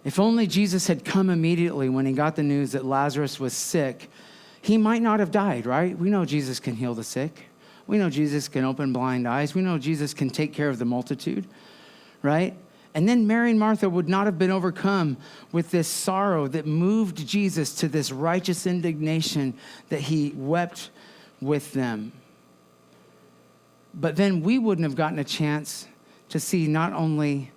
If only Jesus had come immediately when he got the news that Lazarus was sick, he might not have died, right? We know Jesus can heal the sick. We know Jesus can open blind eyes. We know Jesus can take care of the multitude, right? And then Mary and Martha would not have been overcome with this sorrow that moved Jesus to this righteous indignation that he wept with them. But then we wouldn't have gotten a chance to see not only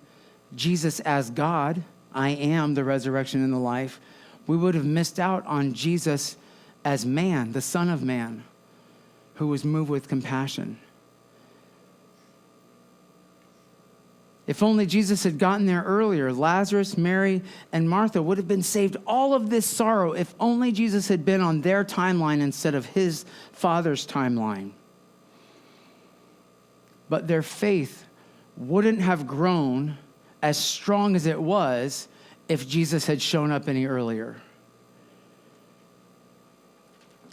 Jesus as God, I am the resurrection and the life, we would have missed out on Jesus as man, the Son of Man, who was moved with compassion. If only Jesus had gotten there earlier, Lazarus, Mary, and Martha would have been saved all of this sorrow if only Jesus had been on their timeline instead of his Father's timeline. But their faith wouldn't have grown as strong as it was if Jesus had shown up any earlier.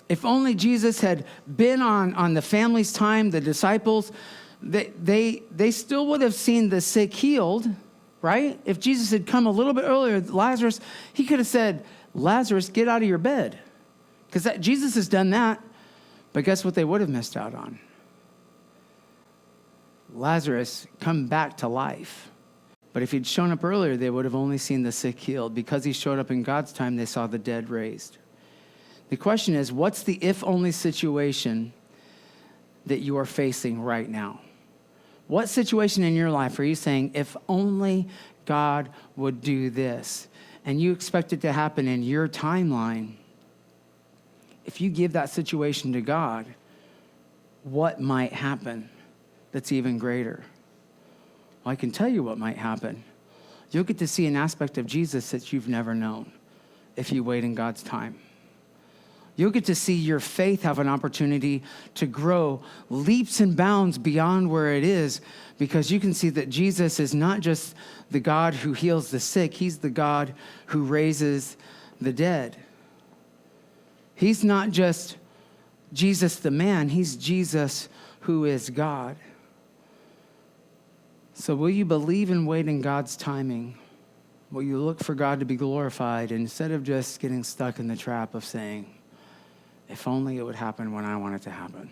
If only Jesus had been on the family's time, the disciples, they still would have seen the sick healed, right? If Jesus had come a little bit earlier, Lazarus, he could have said, Lazarus, get out of your bed. Because Jesus has done that. But guess what they would have missed out on? Lazarus, come back to life. But if he'd shown up earlier, they would have only seen the sick healed. Because he showed up in God's time, they saw the dead raised. The question is, what's the if-only situation that you are facing right now? What situation in your life are you saying, if only God would do this, and you expect it to happen in your timeline? If you give that situation to God, what might happen that's even greater? Well, I can tell you what might happen. You'll get to see an aspect of Jesus that you've never known if you wait in God's time. You'll get to see your faith have an opportunity to grow leaps and bounds beyond where it is, because you can see that Jesus is not just the God who heals the sick. He's the God who raises the dead. He's not just Jesus the man. He's Jesus who is God. So will you believe and wait in God's timing? Will you look for God to be glorified instead of just getting stuck in the trap of saying, if only it would happen when I want it to happen,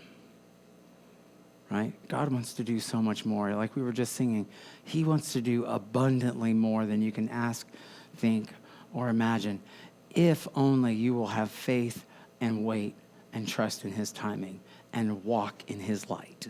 right? God wants to do so much more. Like we were just singing, he wants to do abundantly more than you can ask, think, or imagine. If only you will have faith and wait and trust in his timing and walk in his light.